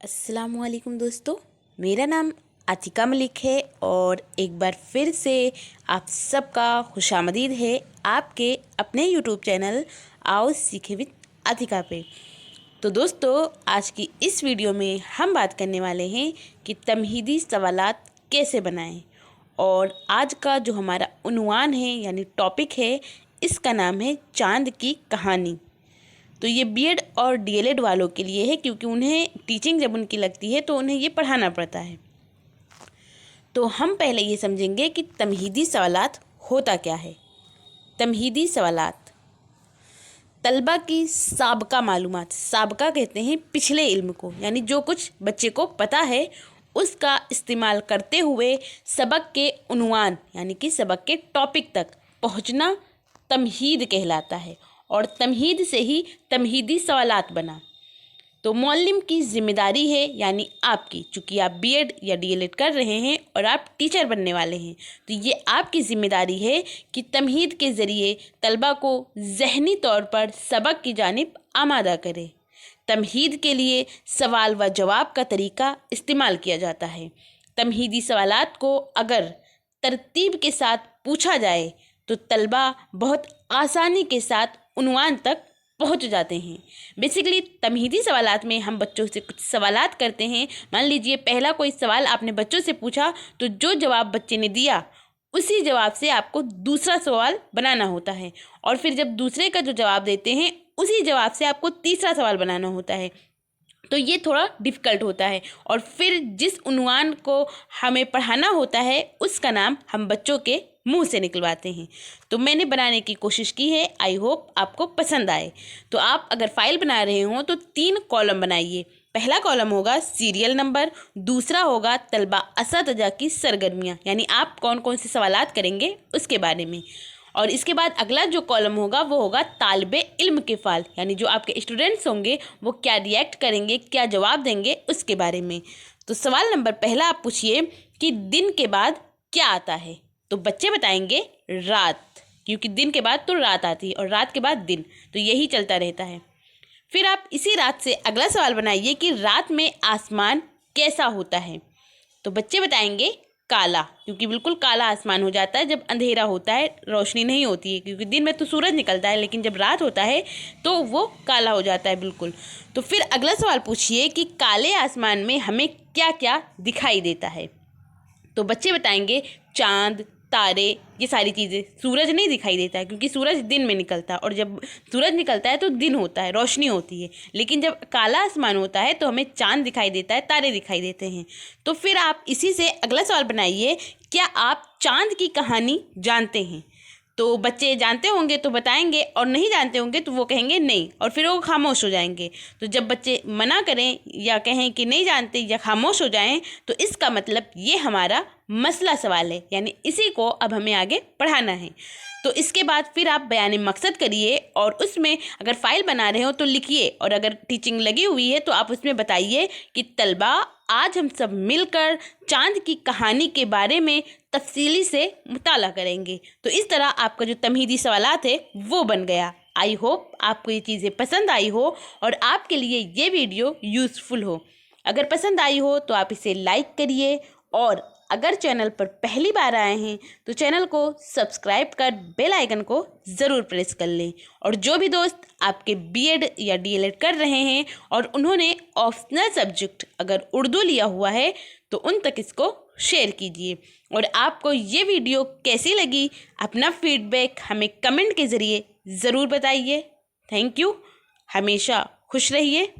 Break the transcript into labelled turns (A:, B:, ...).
A: अस्सलाम वालेकुम दोस्तों, मेरा नाम आतिका मलिक है और एक बार फिर से आप सबका खुशामदीद है आपके अपने यूट्यूब चैनल आओ सीखे विद आतिका पे। तो दोस्तों, आज की इस वीडियो में हम बात करने वाले हैं कि तमहीदी सवालात कैसे बनाएं। और आज का जो हमारा उन्वान है यानी टॉपिक है, इसका नाम है चांद की कहानी। तो ये बीएड और डीएलएड वालों के लिए है, क्योंकि उन्हें टीचिंग जब उनकी लगती है तो उन्हें ये पढ़ाना पड़ता है। तो हम पहले ये समझेंगे कि तमहीदी सवालात होता क्या है। तमहीदी सवालात तलबा की साबका मालूमात, साबका कहते हैं पिछले इल्म को, यानी जो कुछ बच्चे को पता है उसका इस्तेमाल करते हुए सबक के उन्वान यानी कि सबक के टॉपिक तक पहुँचना तमहीद कहलाता है। और तमहीद से ही तमहीदी सवालात बना। तो मौल्लिम की ज़िम्मेदारी है, यानी आपकी, चूँकि आप बीएड या डीएलएड कर रहे हैं और आप टीचर बनने वाले हैं, तो ये आपकी ज़िम्मेदारी है कि तमहीद के ज़रिए तलबा को ज़हनी तौर पर सबक की जानिब आमादा करें। तमहीद के लिए सवाल व जवाब का तरीका इस्तेमाल किया जाता है। तमहीदी सवालात को अगर तरतीब के साथ पूछा जाए तो तलबा बहुत आसानी के साथ उन्वान तक पहुंच जाते हैं। बेसिकली तमहीदी सवालात में हम बच्चों से कुछ सवालात करते हैं। मान लीजिए पहला कोई सवाल आपने बच्चों से पूछा, तो जो जवाब बच्चे ने दिया उसी जवाब से आपको दूसरा सवाल बनाना होता है, और फिर जब दूसरे का जो जवाब देते हैं उसी जवाब से आपको तीसरा सवाल बनाना होता है। तो ये थोड़ा डिफ़िकल्ट होता है। और फिर जिस उन्वान को हमें पढ़ाना होता है उसका नाम हम बच्चों के मुंह से निकलवाते हैं। तो मैंने बनाने की कोशिश की है, आई होप आपको पसंद आए। तो आप अगर फाइल बना रहे हो तो 3 कॉलम बनाइए। पहला कॉलम होगा सीरियल नंबर, दूसरा होगा तलबा असतज़ा की सरगर्मियाँ, यानी आप कौन कौन से सवालात करेंगे उसके बारे में, और इसके बाद अगला जो कॉलम होगा वो होगा तालिबे इल्म के फ़ाल, यानी जो आपके स्टूडेंट्स होंगे वो क्या रिएक्ट करेंगे, क्या जवाब देंगे उसके बारे में। तो सवाल नंबर पहला आप पूछिए कि दिन के बाद क्या आता है। तो बच्चे बताएंगे रात, क्योंकि दिन के बाद तो रात आती है और रात के बाद दिन, तो यही चलता रहता है। फिर आप इसी रात से अगला सवाल बनाइए कि रात में आसमान कैसा होता है। तो बच्चे बताएंगे काला, क्योंकि बिल्कुल काला आसमान हो जाता है जब अंधेरा होता है, रोशनी नहीं होती है, क्योंकि दिन में तो सूरज निकलता है, लेकिन जब रात होता है तो वो काला हो जाता है बिल्कुल। तो फिर अगला सवाल पूछिए कि काले आसमान में हमें क्या क्या दिखाई देता है। तो बच्चे बताएंगे चाँद, तारे, ये सारी चीज़ें। सूरज नहीं दिखाई देता है क्योंकि सूरज दिन में निकलता है, और जब सूरज निकलता है तो दिन होता है, रोशनी होती है। लेकिन जब काला आसमान होता है तो हमें चाँद दिखाई देता है, तारे दिखाई देते हैं। तो फिर आप इसी से अगला सवाल बनाइए, क्या आप चाँद की कहानी जानते हैं। तो बच्चे जानते होंगे तो बताएंगे, और नहीं जानते होंगे तो वो कहेंगे नहीं, और फिर वो खामोश हो जाएंगे। तो जब बच्चे मना करें या कहें कि नहीं जानते या खामोश हो जाएं, तो इसका मतलब ये हमारा मसला सवाल है, यानी इसी को अब हमें आगे पढ़ाना है। तो इसके बाद फिर आप बयान मकसद करिए, और उसमें अगर फ़ाइल बना रहे हो तो लिखिए, और अगर टीचिंग लगी हुई है तो आप उसमें बताइए कि तलबा आज हम सब मिलकर चाँद की कहानी के बारे में तफसीली से मुताला करेंगे। तो इस तरह आपका जो तमहीदी सवालात है वो बन गया। आई होप आपको ये चीज़ें पसंद आई हो और आपके लिए ये वीडियो यूज़फुल हो। अगर पसंद आई हो तो आप इसे लाइक करिए, और अगर चैनल पर पहली बार आए हैं तो चैनल को सब्सक्राइब कर बेल आइकन को ज़रूर प्रेस कर लें। और जो भी दोस्त आपके बीएड या डीएलएड कर रहे हैं और उन्होंने ऑप्शनल सब्जेक्ट अगर उर्दू लिया हुआ है तो उन तक इसको शेयर कीजिए। और आपको ये वीडियो कैसी लगी, अपना फीडबैक हमें कमेंट के ज़रिए ज़रूर बताइए। Thank you. हमेशा खुश रहिए।